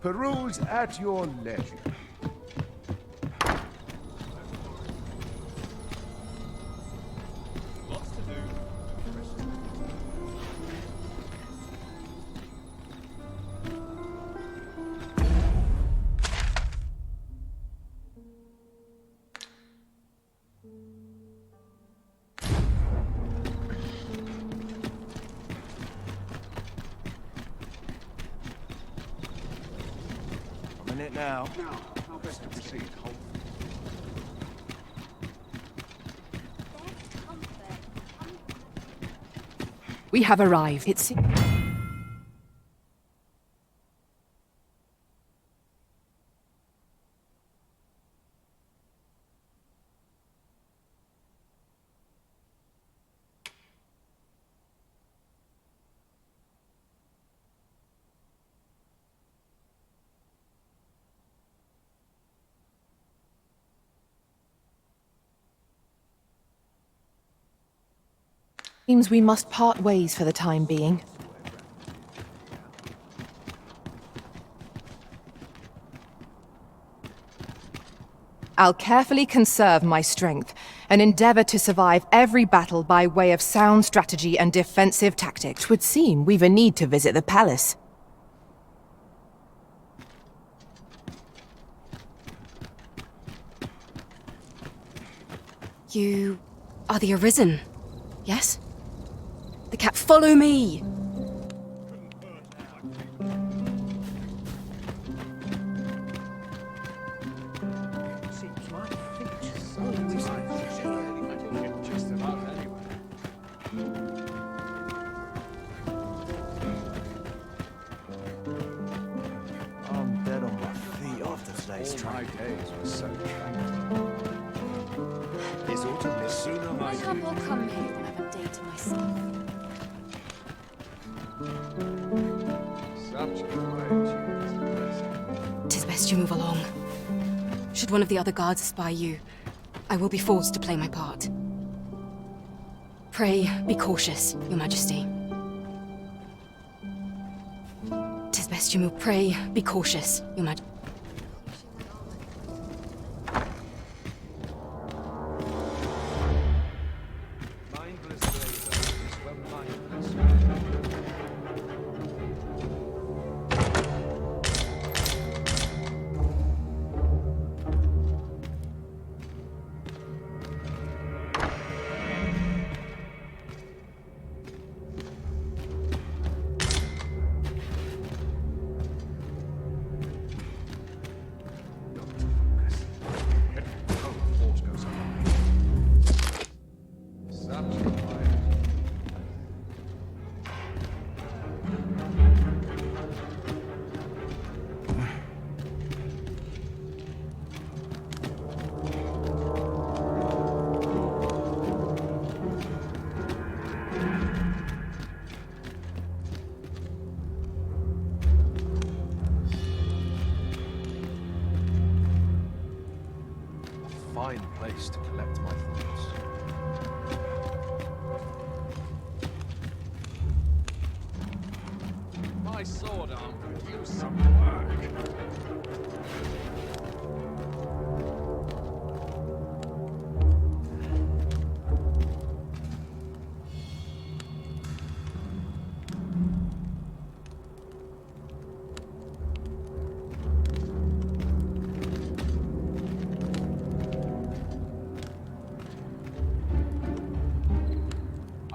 Peruse at your leisure. Lots to do. I'm in it now. Now, how best to proceed? We have arrived. Seems we must part ways for the time being. I'll carefully conserve my strength and endeavor to survive every battle by way of sound strategy and defensive tactics. 'Twould seem we've a need to visit the palace. You are the Arisen, yes? The cat, follow me! I'm dead on my feet after today's training. My days were so tragic. It's autumn this sooner my I will come here when I've a day to myself. Tis best you move along. Should one of the other guards espy you, I will be forced to play my part. Pray, be cautious, Your Majesty. Tis best you move. Pray, be cautious, Your Majesty. Fine place to collect my thoughts. My sword arm could use some work.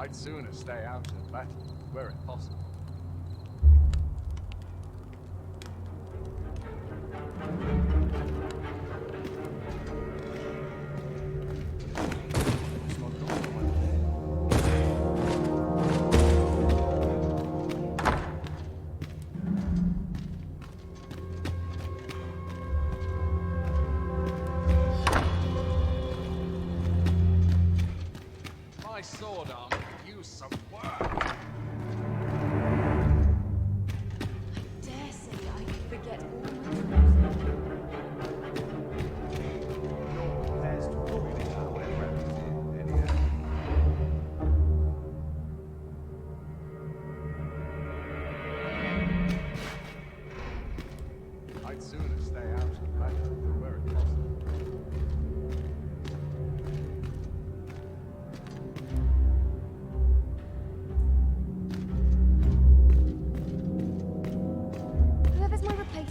I'd sooner stay out of battle, were it possible. My sword arm could use some work.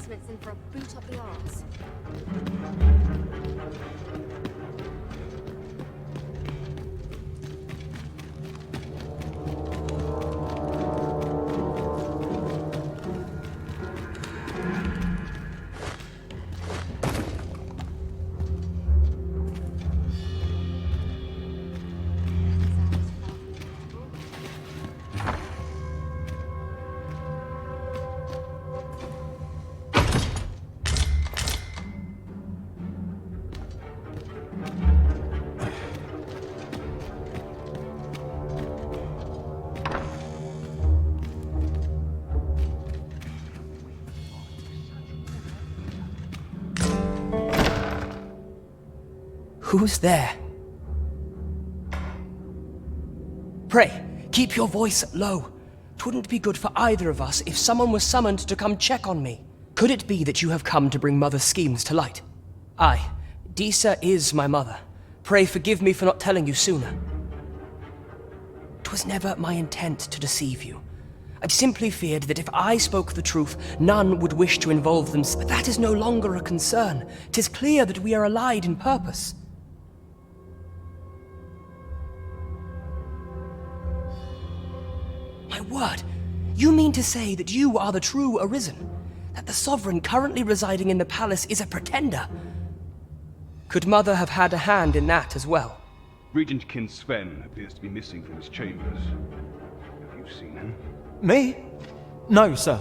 reinforcements in for a boot up the arse. Who's there? Pray, keep your voice low. 'Twouldn't be good for either of us if someone was summoned to come check on me. Could it be that you have come to bring Mother's schemes to light? Aye, Disa is my mother. Pray forgive me for not telling you sooner. 'Twas never my intent to deceive you. I simply feared that if I spoke the truth, none would wish to involve them. But that is no longer a concern. 'Tis clear that we are allied in purpose. My word, you mean to say that you are the true Arisen? That the Sovereign currently residing in the palace is a pretender? Could Mother have had a hand in that as well? Regent King Sven appears to be missing from his chambers. Have you seen him? Me? No, sir.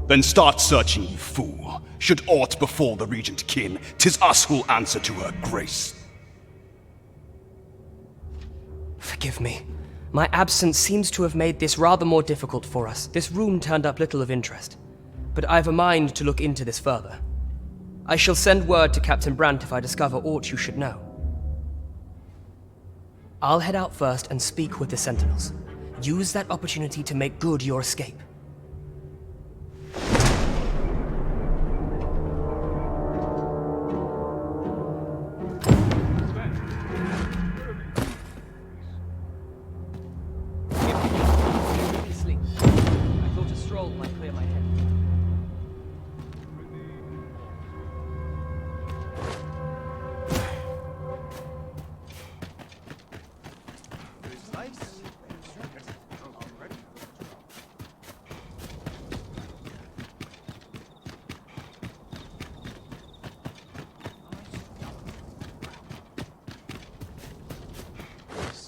Then start searching, you fool. Should aught befall the Regent Kin, 'tis us who'll answer to her grace. Forgive me. My absence seems to have made this rather more difficult for us. This room turned up little of interest. But I've a mind to look into this further. I shall send word to Captain Brandt if I discover aught you should know. I'll head out first and speak with the Sentinels. Use that opportunity to make good your escape. I thought a stroll might clear my head.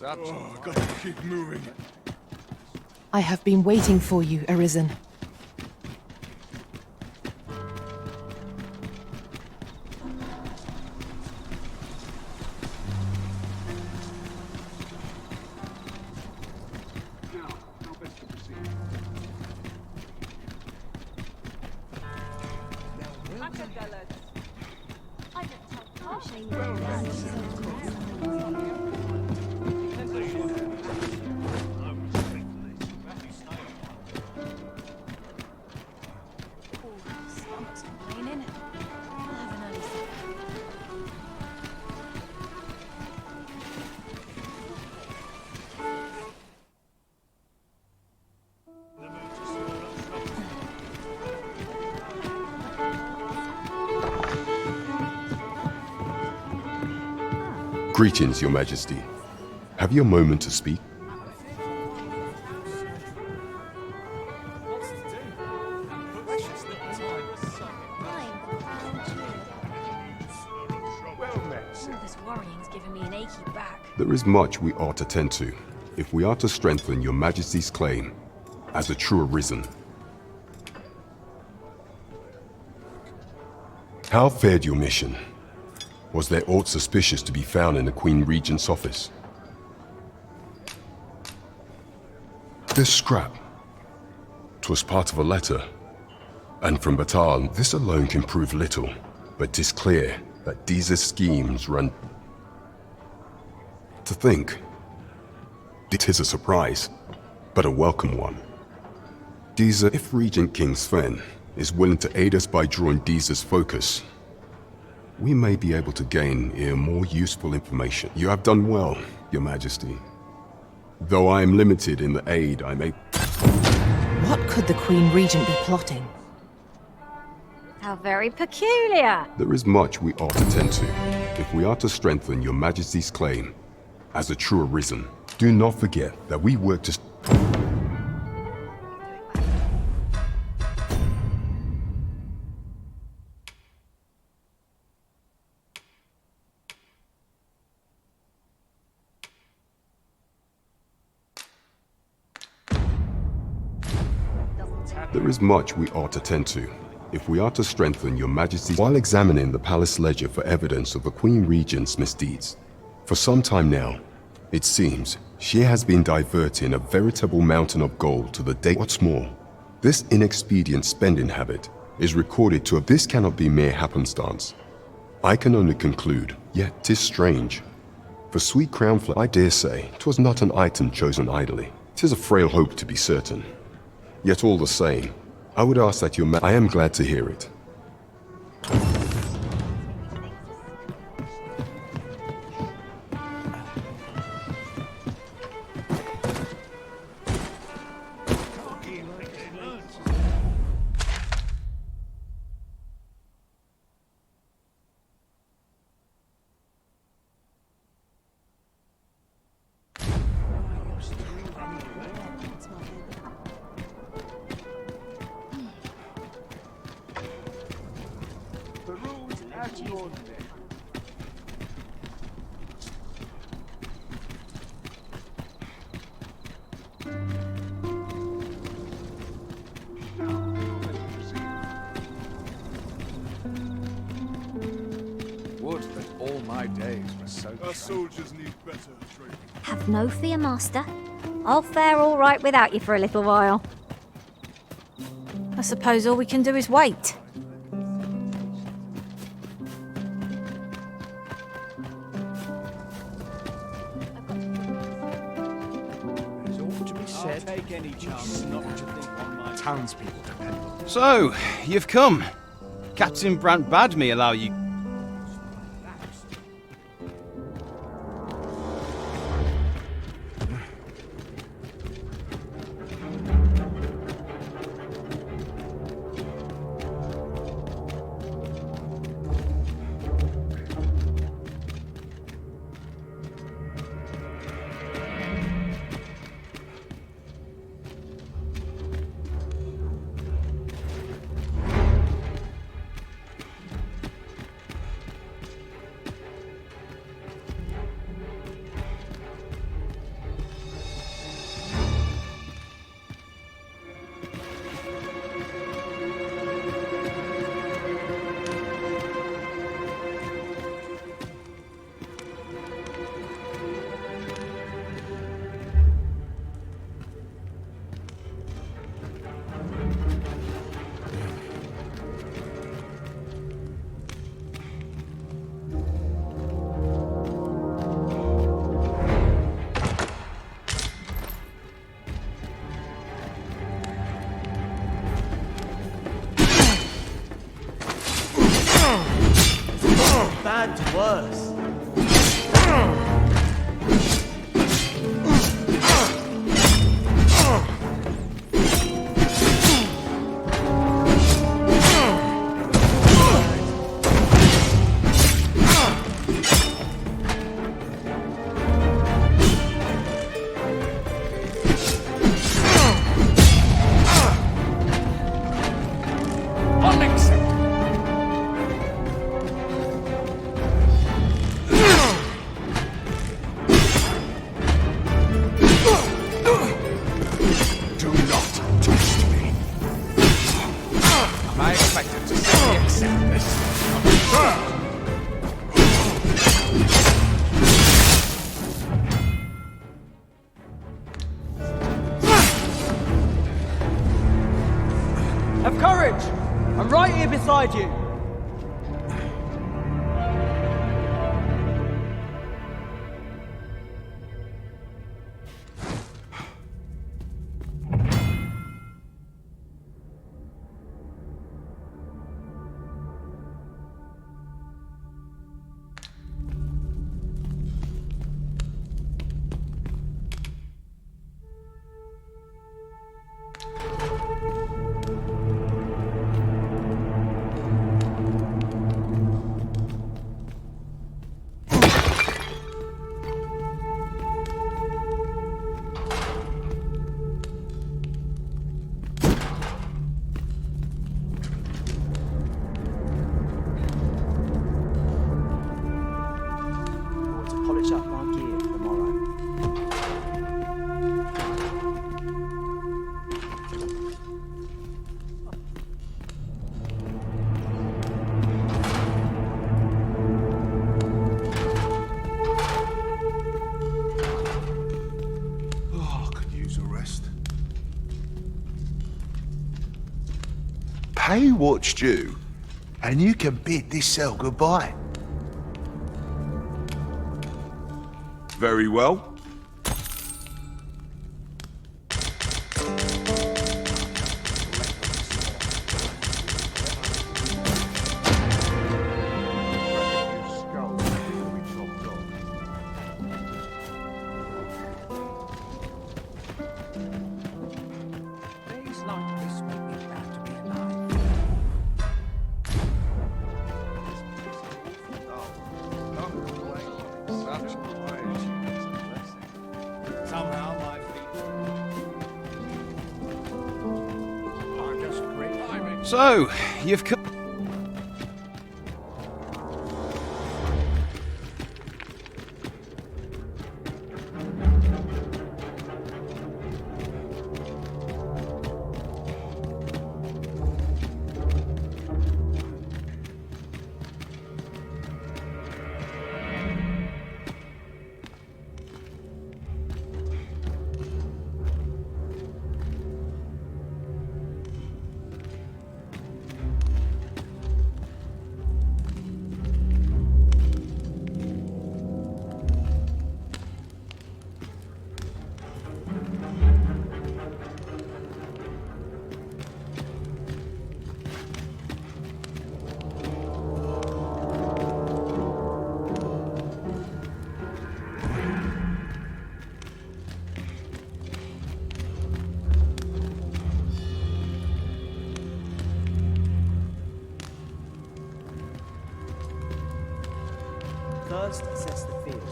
Oh, gotta keep moving. I have been waiting for you, Arisen. Greetings, Your Majesty. Have you a moment to speak? This worrying's giving me an achy back. There is much we ought to tend to, if we are to strengthen Your Majesty's claim as a true Arisen. How fared your mission? Was there aught suspicious to be found in the Queen Regent's office? This scrap. 'Twas part of a letter. And from Batal, this alone can prove little. But 'tis clear that Disa's schemes run... To think. It is a surprise, but a welcome one. Disa, if Regent King Sven is willing to aid us by drawing Disa's focus, we may be able to gain more useful information. You have done well, Your Majesty. Though I am limited in the aid I may... What could the Queen Regent be plotting? How very peculiar. There is much we ought to tend to, if we are to strengthen your Majesty's claim as a true arisen. Do not forget that we work to... There is much we ought to tend to, if we are to strengthen your Majesty while examining the palace ledger for evidence of the Queen Regent's misdeeds. For some time now, it seems, she has been diverting a veritable mountain of gold to the day. What's more, this inexpedient spending habit is recorded to have. This cannot be mere happenstance. I can only conclude, yet 'tis strange. For sweet crown flower, I dare say, 'twas not an item chosen idly. 'Tis a frail hope to be certain. Yet all the same, I would ask that your I am glad to hear it. Would that all my days were so Our soldiers need better training. Have no fear, Master. I'll fare all right without you for a little while. I suppose all we can do is wait. There's ought to be said. I'll take any chance not to think on my townspeople depend on. So, you've come. Captain Brant bade me allow you... Bad to worse. Have courage! I'm right here beside you! pay what's due, and you can bid this cell goodbye. Very well. Days like this make me glad to be alive. Such a quiet is a blessing. Somehow my feet are just great. So, you've come. First, assess the field.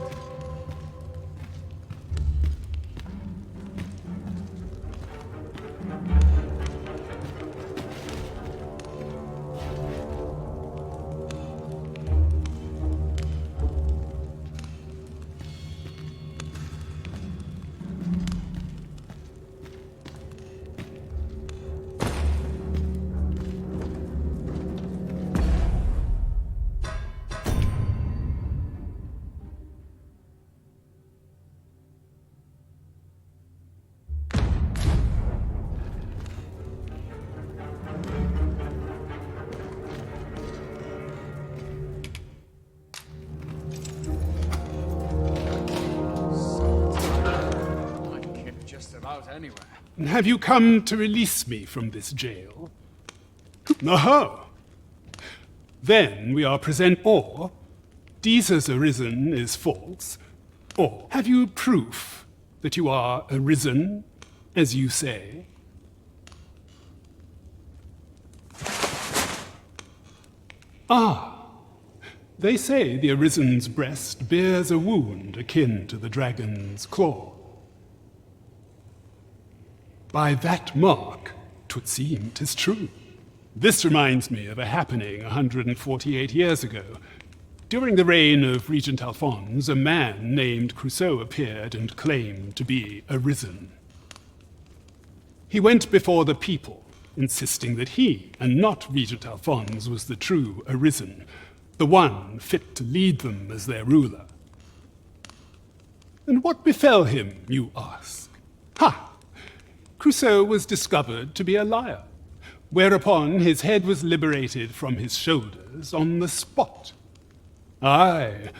About anywhere. Have you come to release me from this jail? Aha! Then we are present, or Jesus arisen is false, or have you proof that you are arisen, as you say? Ah, they say the arisen's breast bears a wound akin to the dragon's claw. By that mark, 'twould seem 'tis true. This reminds me of a happening 148 years ago. During the reign of Regent Alphonse, a man named Crusoe appeared and claimed to be arisen. He went before the people, insisting that he, and not Regent Alphonse, was the true arisen, the one fit to lead them as their ruler. And what befell him, you ask? Ha! Crusoe was discovered to be a liar, whereupon his head was liberated from his shoulders on the spot. Aye,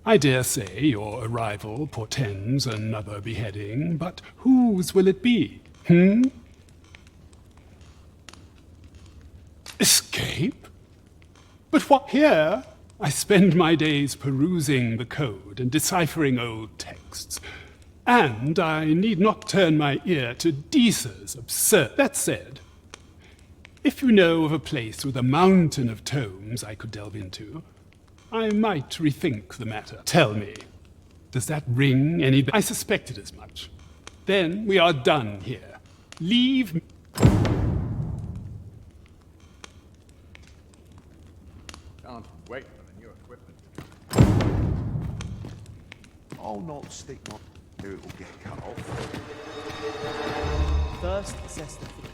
I dare say your arrival portends another beheading, but whose will it be? Escape? But what here? I spend my days perusing the code and deciphering old texts. And I need not turn my ear to Deesa's absurd. That said, if you know of a place with a mountain of tomes I could delve into, I might rethink the matter. Tell me, does that ring any bell? I suspected as much. Then we are done here. Leave me. Can't wait for the new equipment. I'll not stick my... It will get cut off. First, assess the field.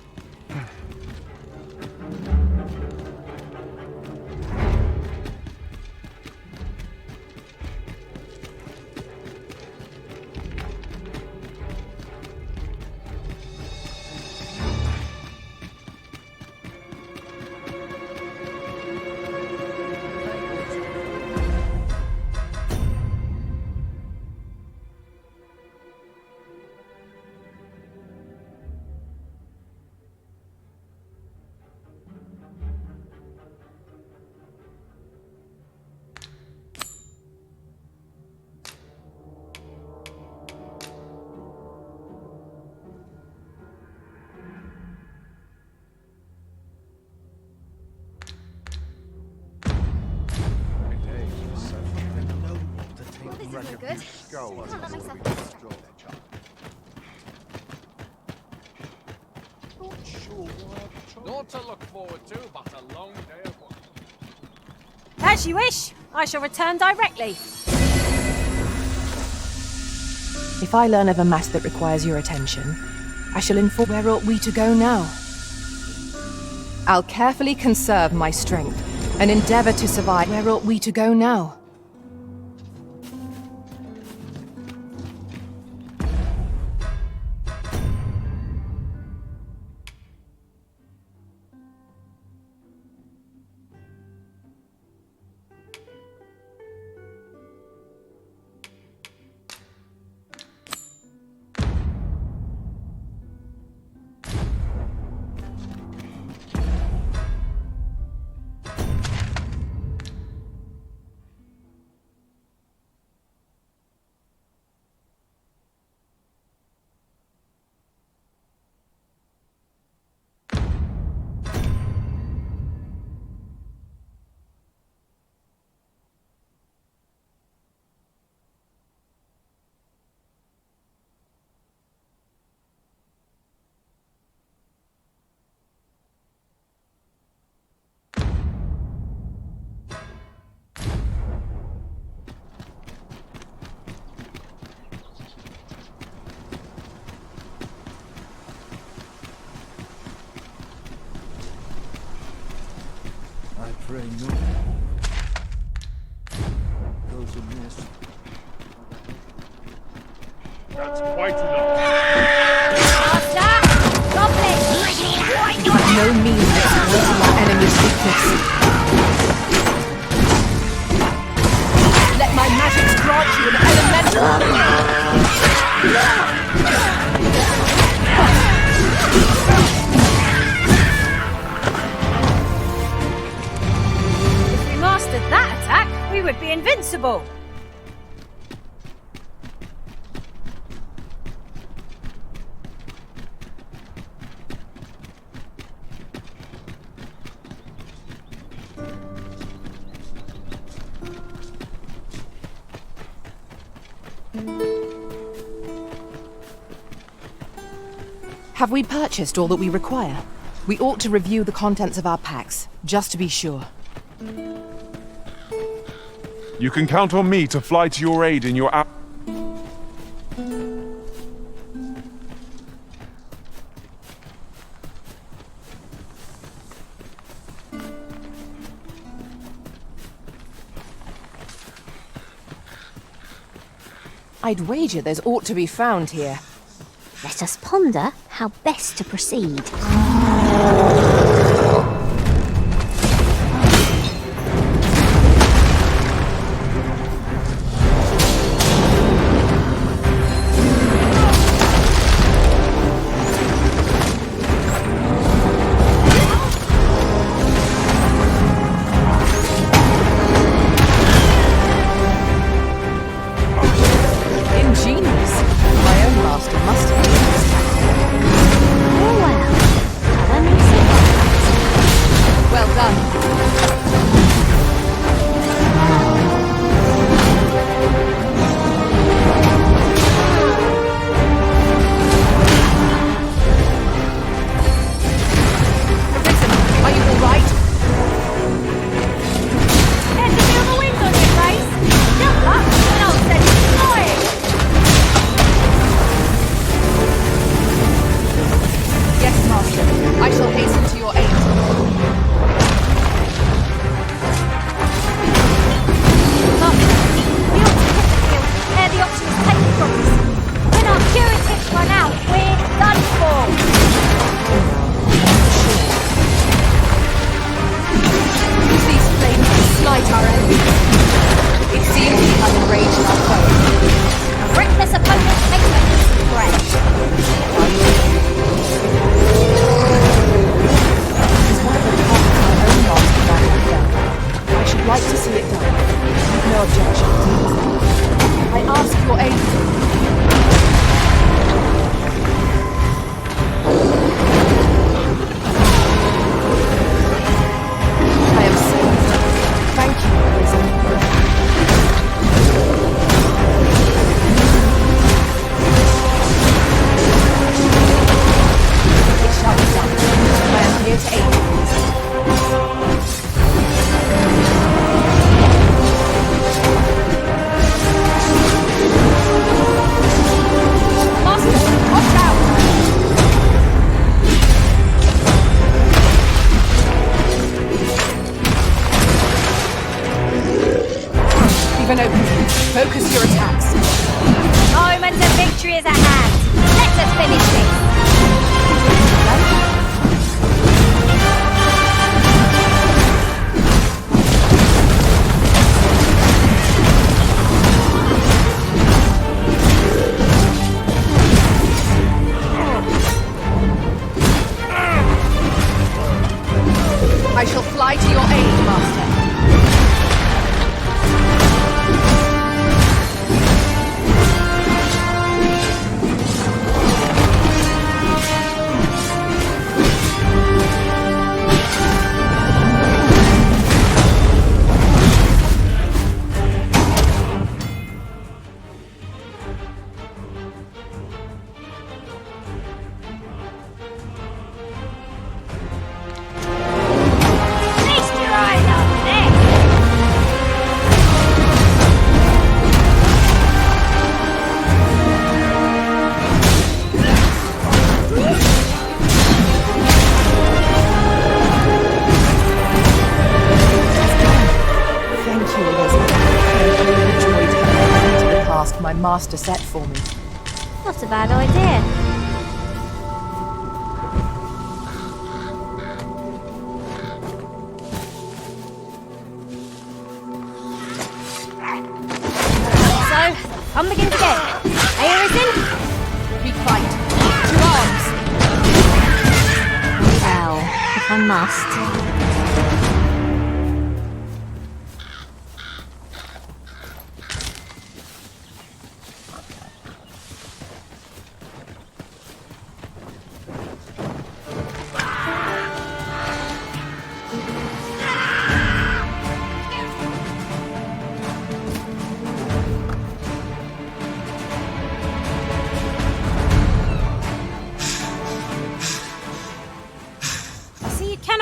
good. Go on, Can't let let's myself be get destroyed, child. Not sure what. Not to look forward to, but a long day of work. As you wish. I shall return directly. If I learn of a matter that requires your attention, I shall inform. Where ought we to go now? I'll carefully conserve my strength and endeavor to survive. Where ought we to go now? I pray no. Goes amiss. That's quite enough. No means of exploiting our enemy's weakness. Let my magics grant you an If we mastered that attack, we would be invincible. Have we purchased all that we require? We ought to review the contents of our packs, just to be sure. You can count on me to fly to your aid in your I'd wager there's aught to be found here. Let us ponder how best to proceed. Ingenious. My own master must have used this tactic. Oh well. Let me see. Master set for me. Not a bad idea. So, I'm begins again. Hey, Arisen? We fight. To arms! Well, if I must.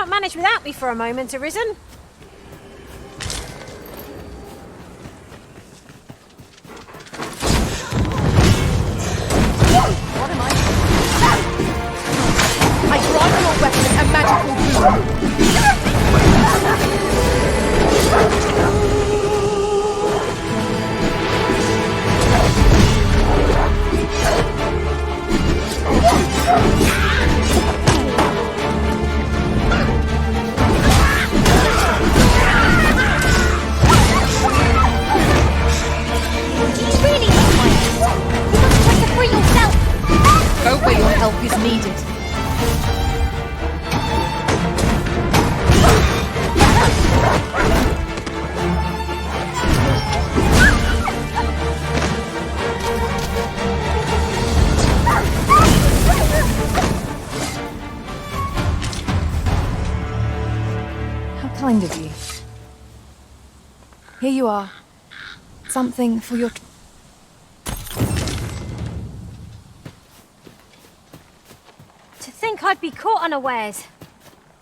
Manage without me for a moment, Arisen. What am I grant your weapon a magical Go where your help is needed. How kind of you. Here you are. Something for your... I'd be caught unawares.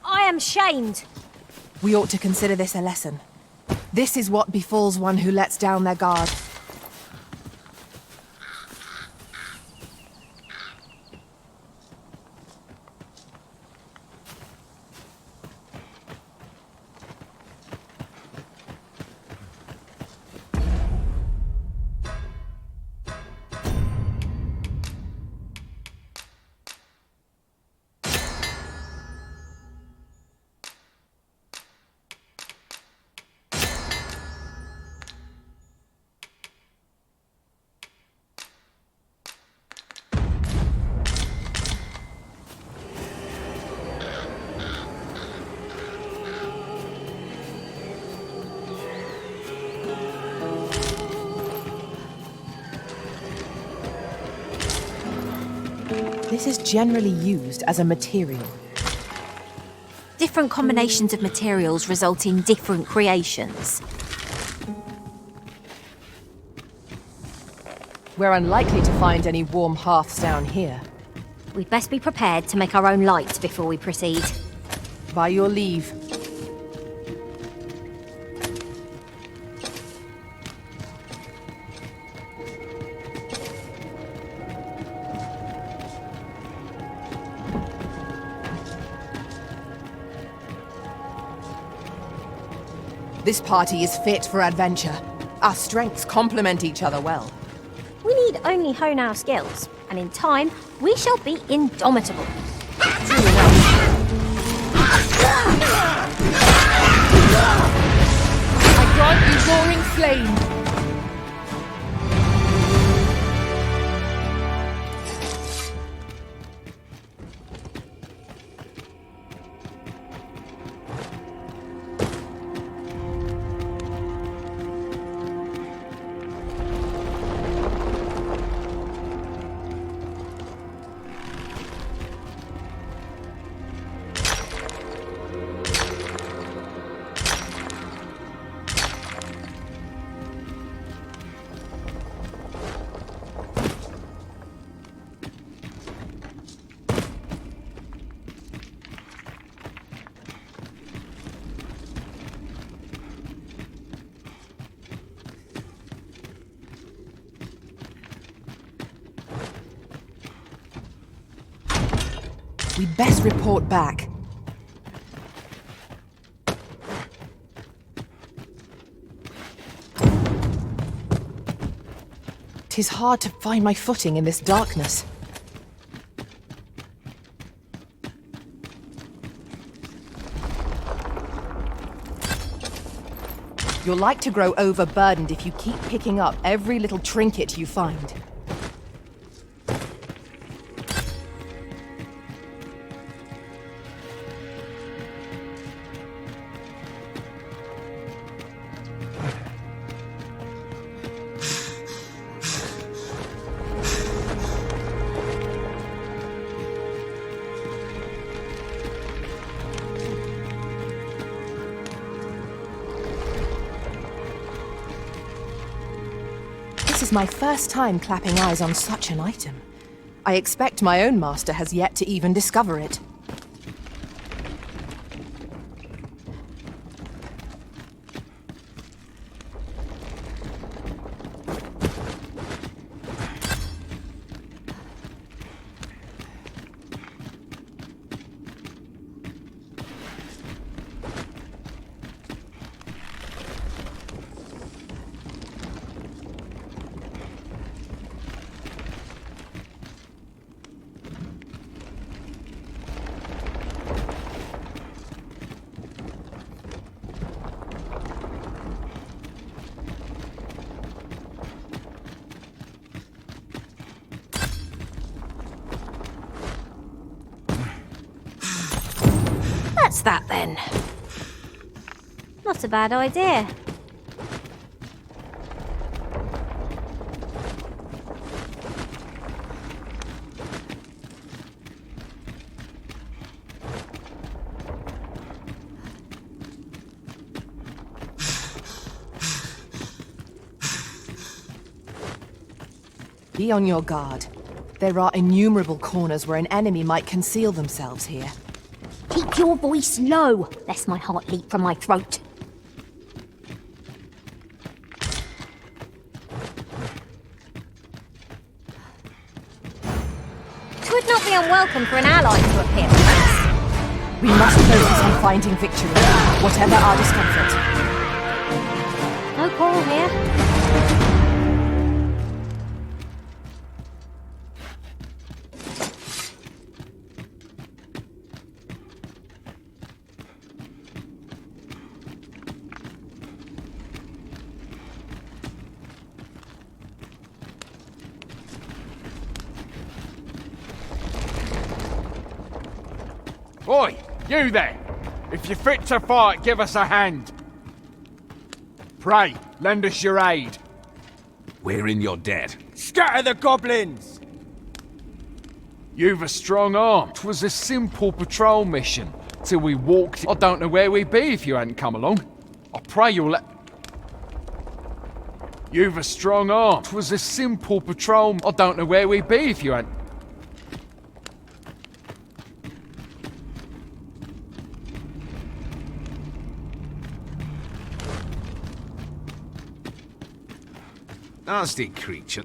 I am shamed. We ought to consider this a lesson. This is what befalls one who lets down their guard. This is generally used as a material. Different combinations of materials result in different creations. We're unlikely to find any warm hearths down here. We'd best be prepared to make our own light before we proceed. By your leave. This party is fit for adventure. Our strengths complement each other well. We need only hone our skills, and in time, we shall be indomitable. True enough. I grant you roaring flame. We'd best report back. is hard to find my footing in this darkness. You're like to grow overburdened if you keep picking up every little trinket you find. This is my first time clapping eyes on such an item. I expect my own master has yet to even discover it. That's that then. Not a bad idea. Be on your guard. There are innumerable corners where an enemy might conceal themselves here. Keep your voice low, lest my heart leap from my throat. It would not be unwelcome for an ally to appear. We must focus on finding victory, whatever our discomfort. No quarrel here. Oi, you there! If you're fit to fight, give us a hand. Pray, lend us your aid. We're in your debt. Scatter the goblins! You've a strong arm. 'Twas a simple patrol mission. Till we walked. I don't know where we'd be if you hadn't come along. I pray you'll let. You've a strong arm. 'Twas a simple patrol. I don't know where we'd be if you hadn't. Nasty creature.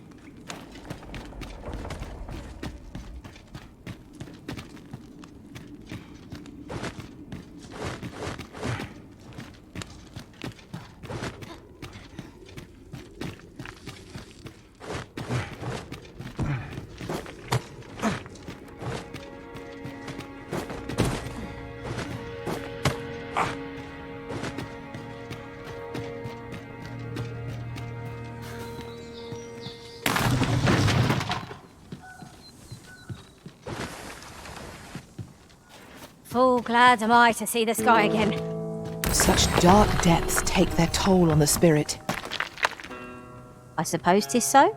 Full glad am I to see the sky again. Such dark depths take their toll on the spirit. I suppose 'tis so.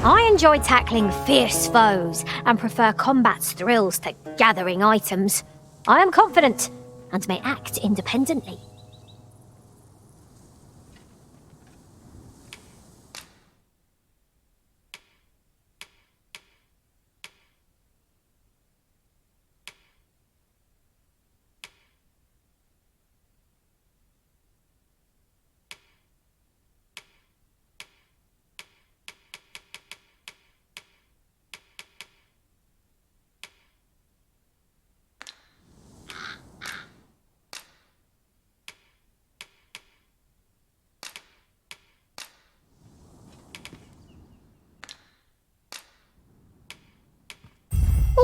I enjoy tackling fierce foes and prefer combat's thrills to gathering items. I am confident and may act independently.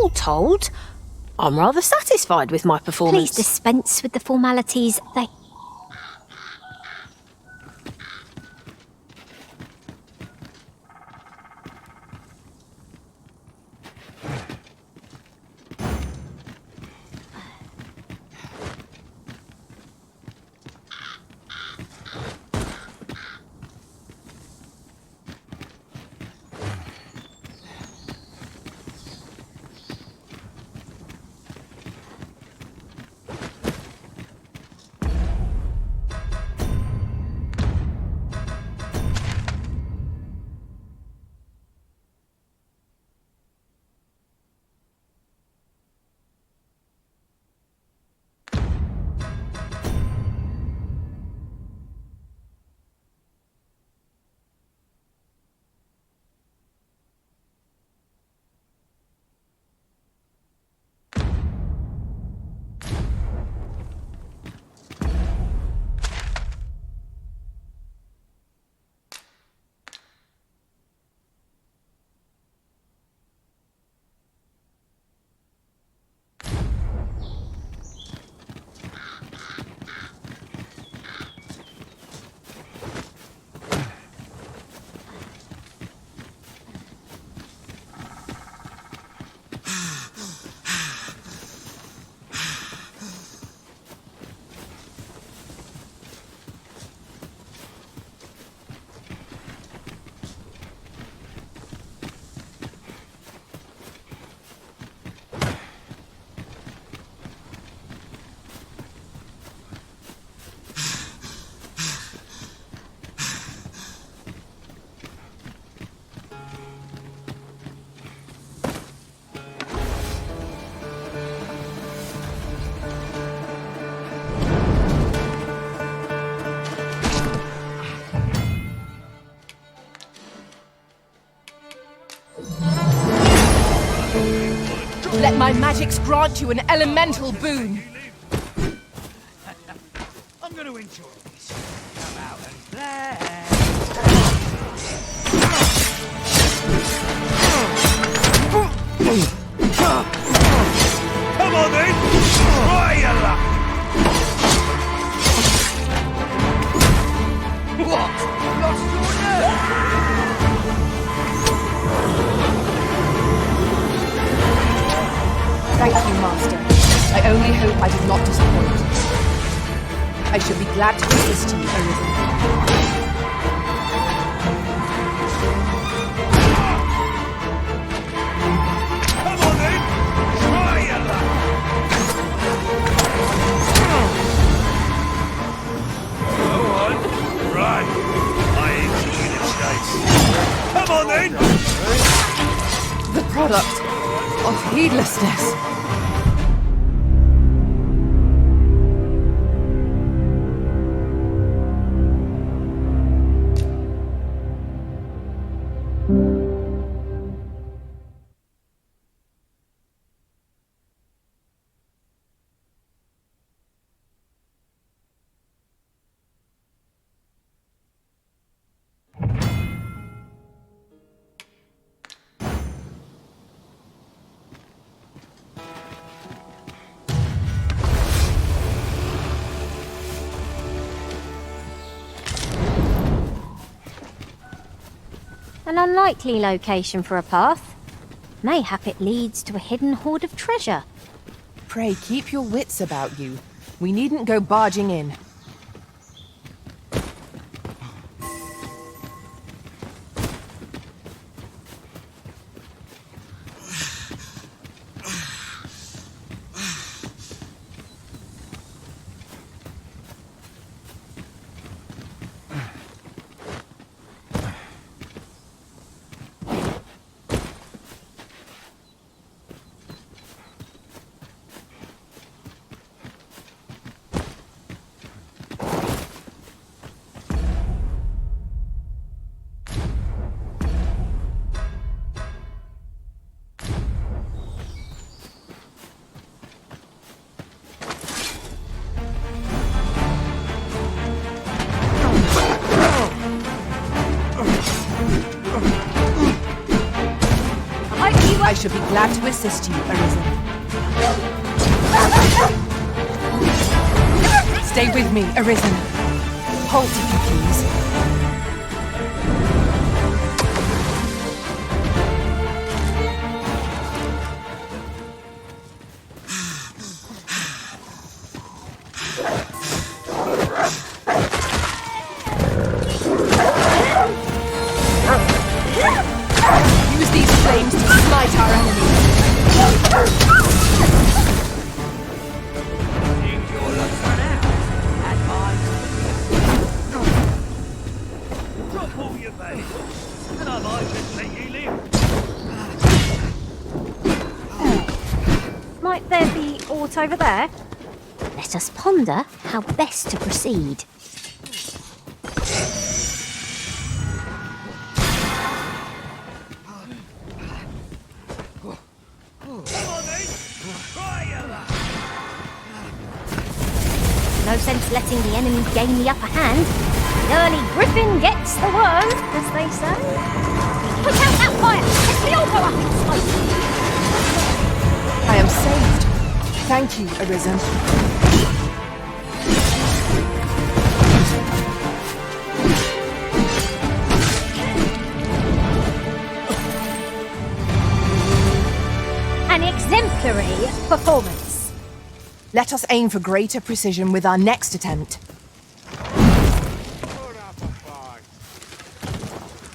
all told, I'm rather satisfied with my performance. Please dispense with the formalities. Let my magics grant you an elemental boon. I'm going to enjoy this. Come out and play. Come on then! Try your luck! What? Lost your nerve? Thank you, Master. I only hope I did not disappoint. I should be glad to assist you, Arisen. Come on then! Try your luck! Go on, run! I ain't taking a chase. Come on then! The product of heedlessness. An unlikely location for a path. Mayhap it leads to a hidden hoard of treasure. Pray keep your wits about you. We needn't go barging in. I should be glad to assist you, Arisen. Stay with me, Arisen. Halt, if you please. Use these flames to smite our enemies. Drop all your babes, and I might just let you live. Might there be aught over there? Let us ponder how best to proceed. No sense letting the enemy gain the upper hand. The early griffin gets the worm, as they say. Put out that fire! Let's we all go up in smoke! I am saved. Thank you, Arisen. An exemplary performance. Let us aim for greater precision with our next attempt.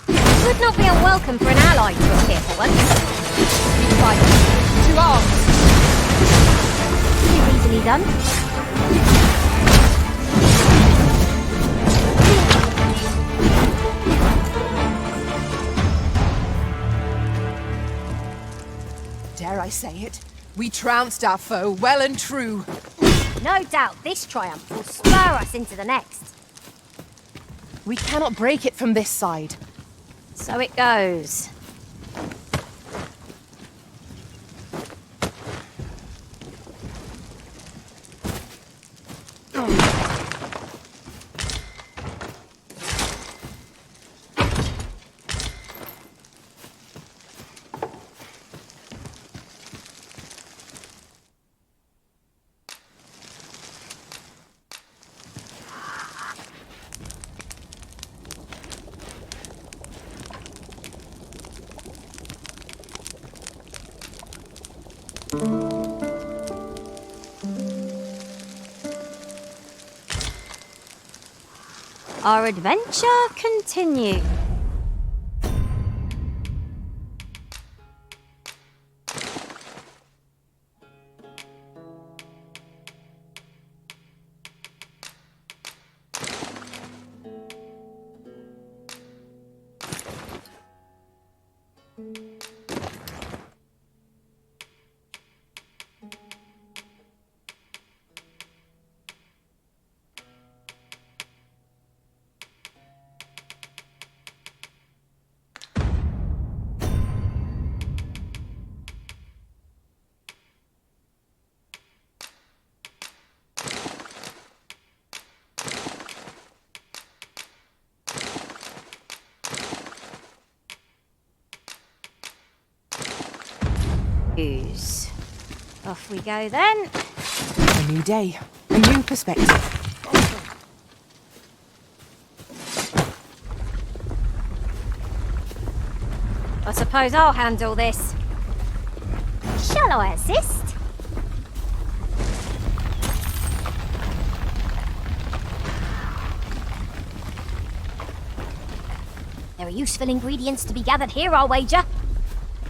Would not be unwelcome for an ally to appear for once. We fight. To arms! Too easily done. Dare I say it? We trounced our foe well and true. No doubt this triumph will spur us into the next. We cannot break it from this side. So it goes. Our adventure continues. Off we go then. A new day, a new perspective. I suppose I'll handle this. Shall I assist? There are useful ingredients to be gathered here, I'll wager.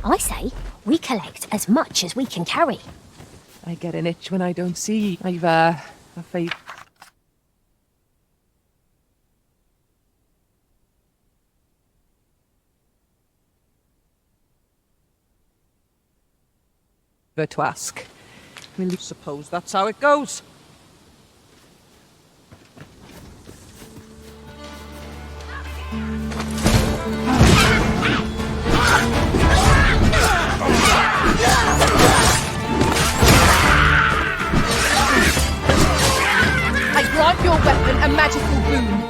I say we collect as much as we can carry. I get an itch when I don't see. I've a faith. To ask. Will you suppose that's how it goes? I grant your weapon a magical boon.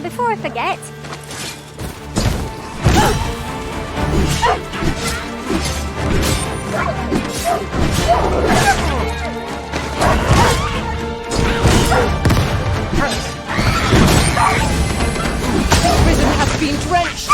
before I forget. Prison has been drenched!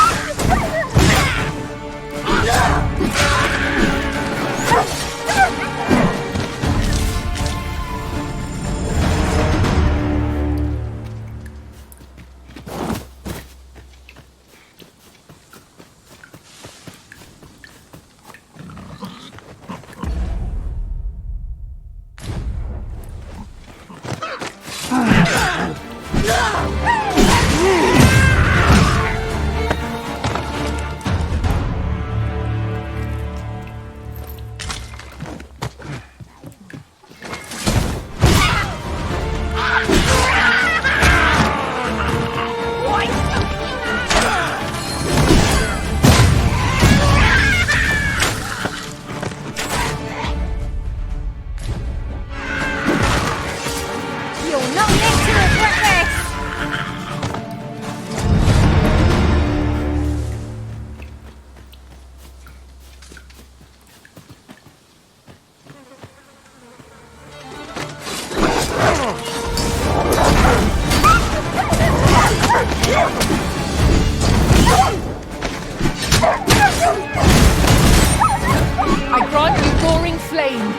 I grant you roaring flame!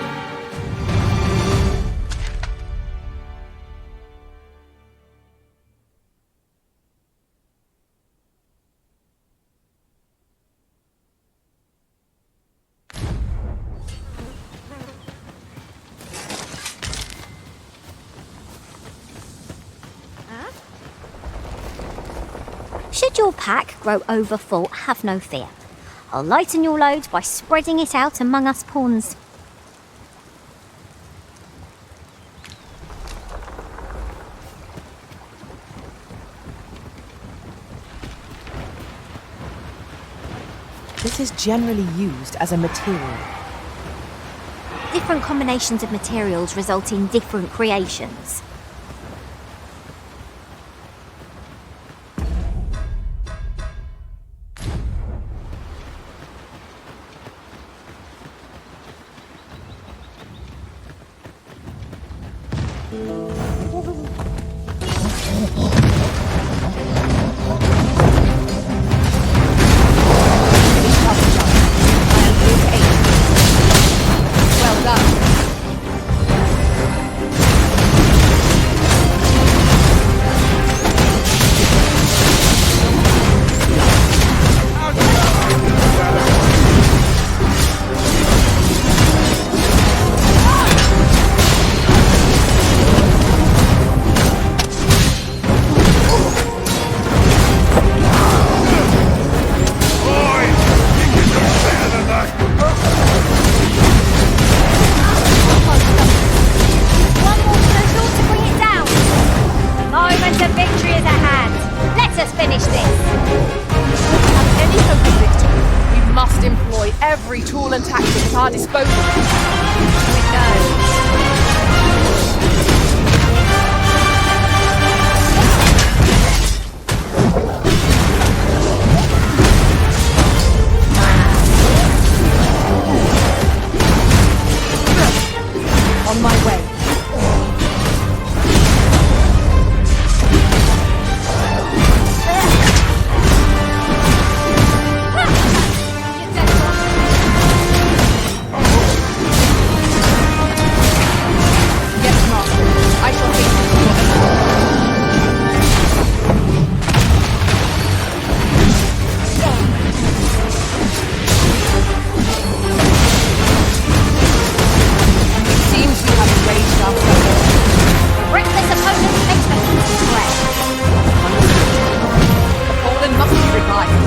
Should your pack grow overfull, have no fear. I'll lighten your load by spreading it out among us pawns. This is generally used as a material. Different combinations of materials result in different creations. Well done. One more push to bring it down. The moment of victory is at hand. Let us finish this. Have any hope of victory, we must employ every tool and tactic at our disposal. With those. On my way. Yes, Master. I shall hasten to your aid. It seems we have enraged our foe. Reckless opponents makes the heat spread. The fallen must be revived.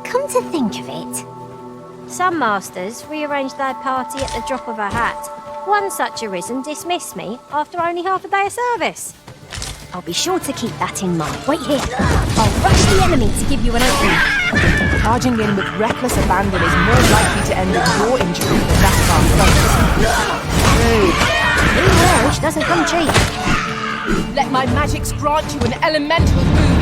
Come to think of it, some masters rearrange their party at the drop of a hat, one such arisen dismissed me after only half a day of service. I'll be sure to keep that in mind. Wait here. I'll rush the enemy to give you an opening. Charging in with reckless abandon is more likely to end in your injury than that of our foes. New marriage doesn't come cheap. Let my magics grant you an elemental boon.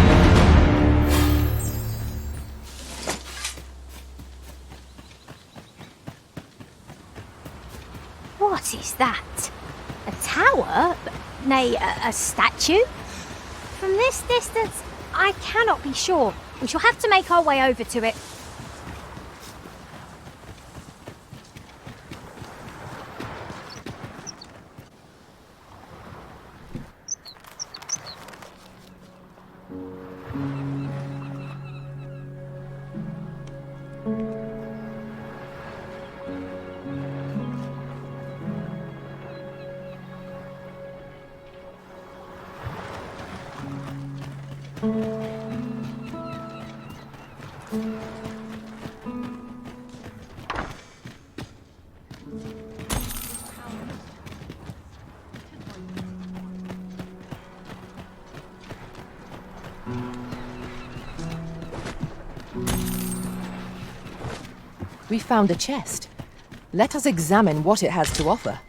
What is that? A tower? Nay, a statue? From this distance, I cannot be sure. We shall have to make our way over to it. We found a chest. Let us examine what it has to offer.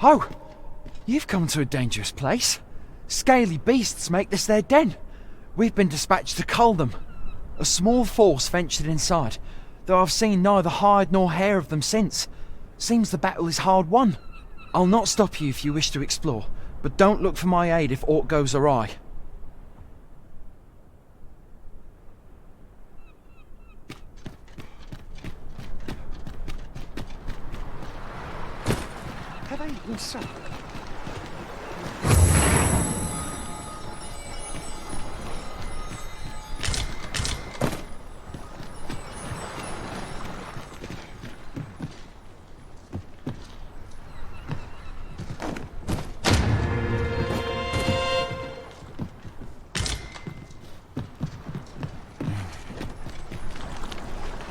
Oh! You've come to a dangerous place. Scaly beasts make this their den. We've been dispatched to cull them. A small force ventured inside, though I've seen neither hide nor hair of them since. Seems the battle is hard won. I'll not stop you if you wish to explore, but don't look for my aid if aught goes awry. Have I also?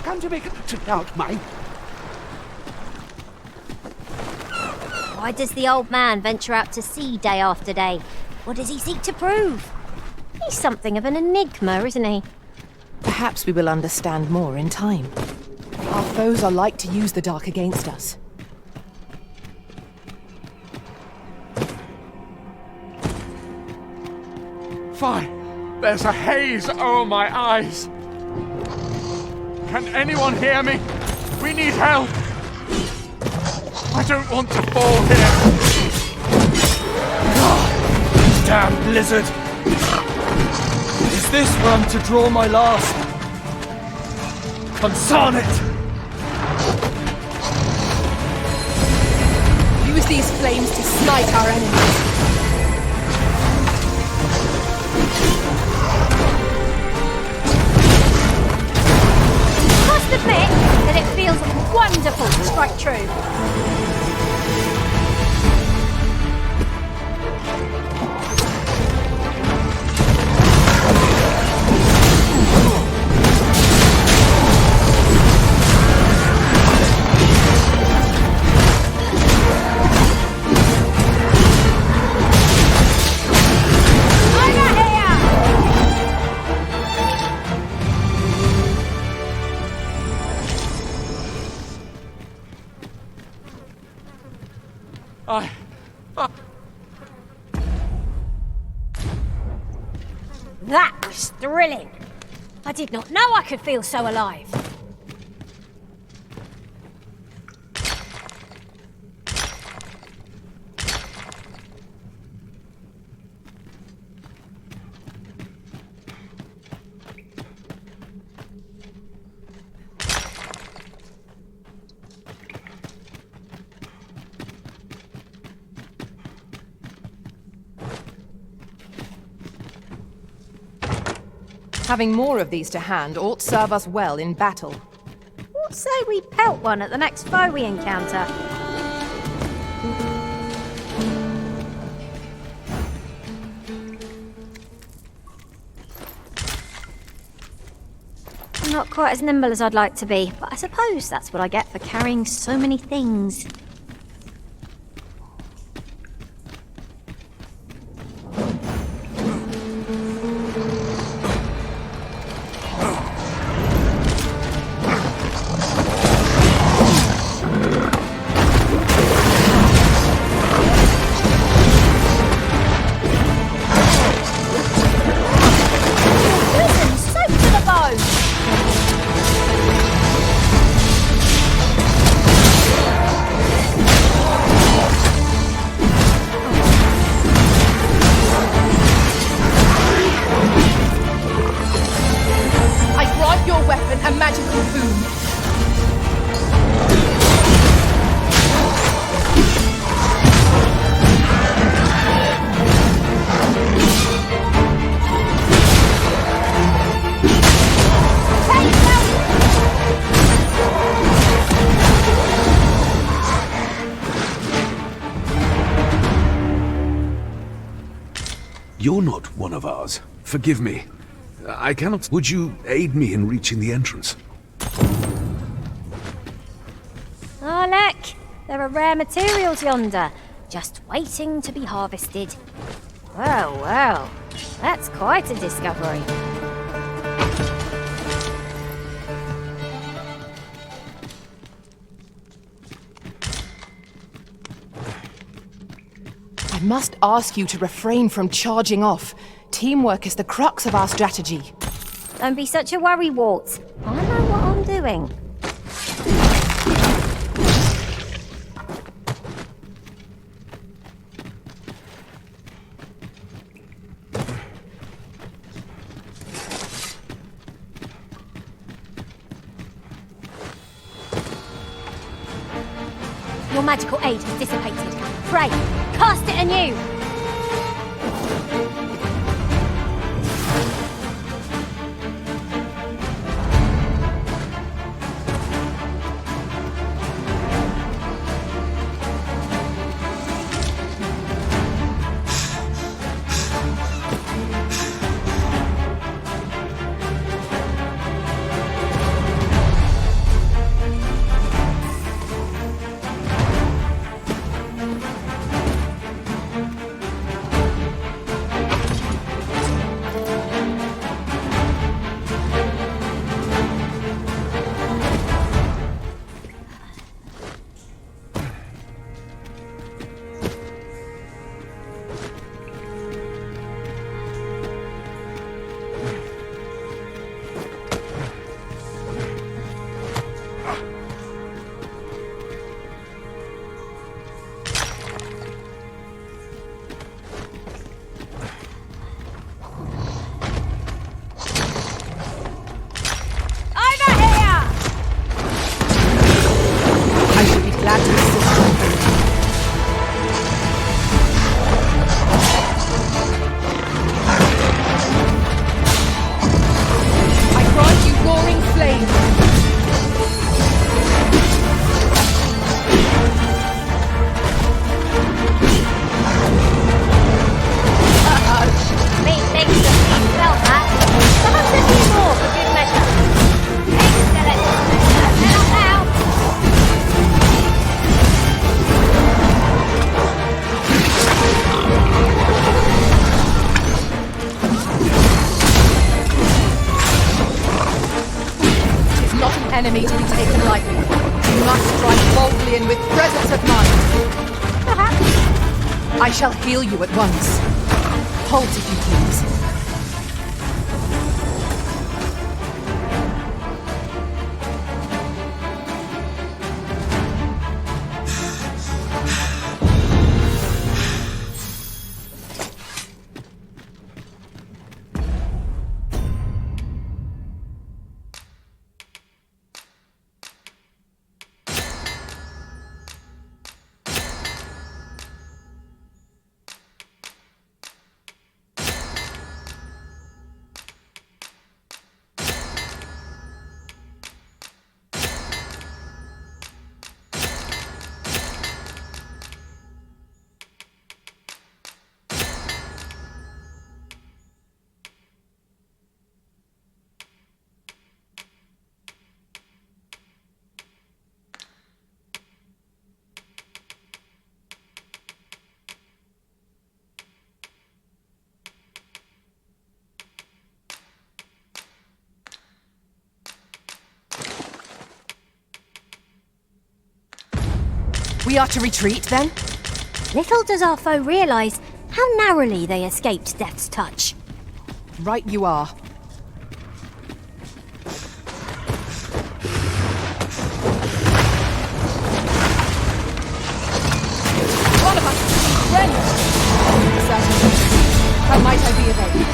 Come to me to doubt my... Why does the old man venture out to sea day after day? What does he seek to prove? He's something of an enigma, isn't he? Perhaps we will understand more in time. Our foes are like to use the dark against us. Fine. There's a haze over my eyes. Can anyone hear me? We need help. I don't want to fall here. Damn blizzard! Is this where I'm to draw my last? Consarn it! Use these flames to smite our enemies. Must admit that it feels wonderful to strike true. That was thrilling. I did not know I could feel so alive. Having more of these to hand ought serve us well in battle. What say we pelt one at the next foe we encounter? I'm not quite as nimble as I'd like to be, but I suppose that's what I get for carrying so many things. You're not one of ours. Forgive me. I cannot... Would you aid me in reaching the entrance? Oh, look! There are rare materials yonder, just waiting to be harvested. Well, well, that's quite a discovery. I must ask you to refrain from charging off. Teamwork is the crux of our strategy. Don't be such a worrywart. I know what I'm doing. Your magical aid has dissipated. Pray, cast it anew! Enemy to be taken lightly. You must strike boldly and with presence of mind. Perhaps I shall heal you at once. Halt if you please. We are to retreat, then? Little does our foe realise how narrowly they escaped death's touch. Right you are. One of us! Friend! Certainly. How might I be of aid?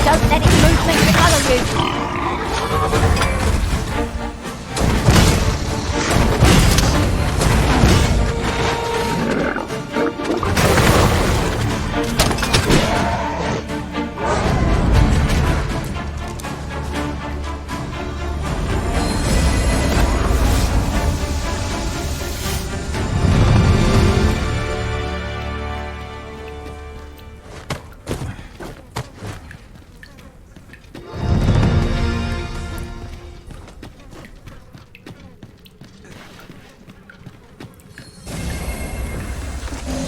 Don't let its movement beguile you.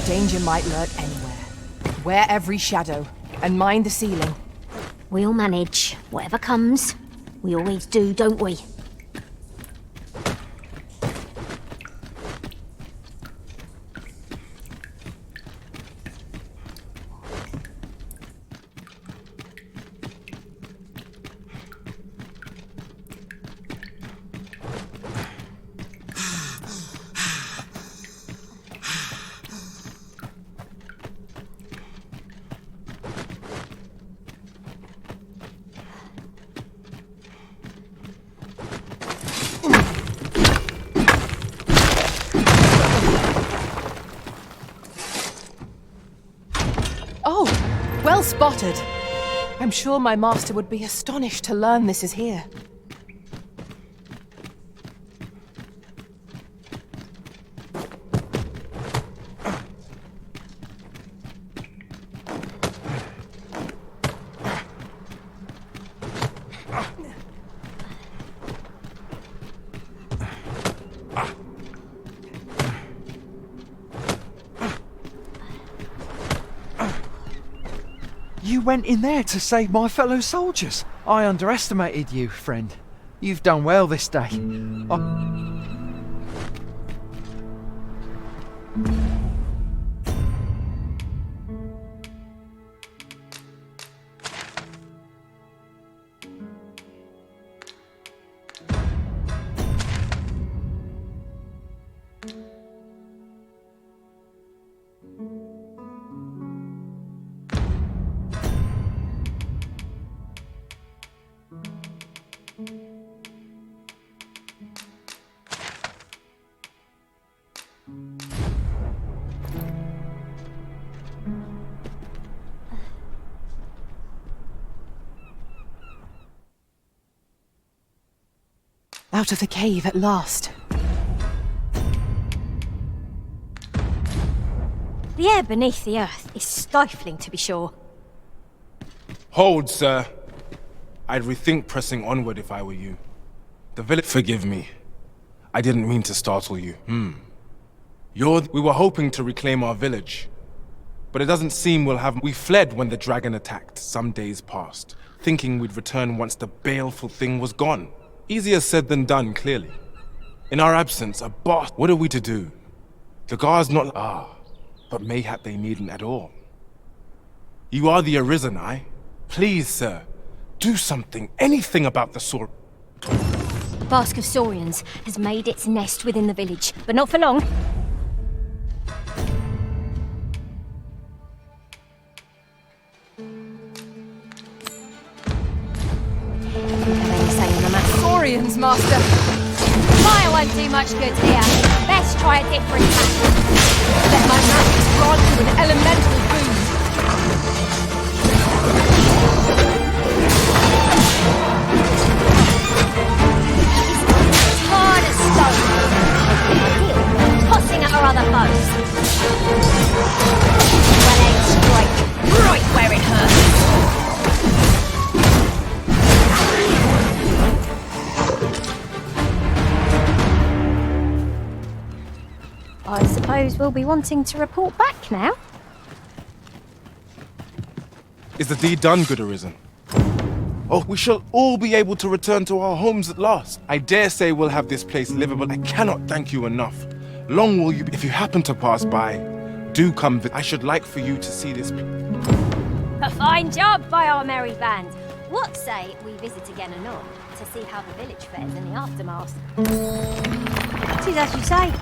Danger might lurk anywhere. Wear every shadow, and mind the ceiling. We'll manage. Whatever comes. We always do, don't we? Oh, well spotted. I'm sure my master would be astonished to learn this is here. You went in there to save my fellow soldiers. I underestimated you, friend. You've done well this day. Out of the cave at last. The air beneath the earth is stifling, to be sure. Hold, sir. I'd rethink pressing onward if I were you. The village... Forgive me. I didn't mean to startle you. We were hoping to reclaim our village. But it doesn't seem we'll have... We fled when the dragon attacked some days past, thinking we'd return once the baleful thing was gone. Easier said than done, clearly. In our absence, a boss... What are we to do? The guards not... but mayhap they needn't at all. You are the Arisen, aye? Please, sir, do something, anything about the sword. The Bask of Saurians has made its nest within the village, but not for long. Saurians, master! Fire won't do much good here. Best try a different tack. Let my magic grant you an elemental boon. It's hard as stone. Ideal. suppose we'll be wanting to report back now. Is the deed done, good Arisen? Oh, we shall all be able to return to our homes at last. I dare say we'll have this place livable. I cannot thank you enough. Long will you be. If you happen to pass by, do come. I should like for you to see this. A fine job by our merry band. What say we visit again anon to see how the village fares in the aftermath? Tis as you say.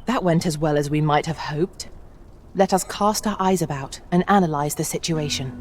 That went as well as we might have hoped. Let us cast our eyes about and analyze the situation.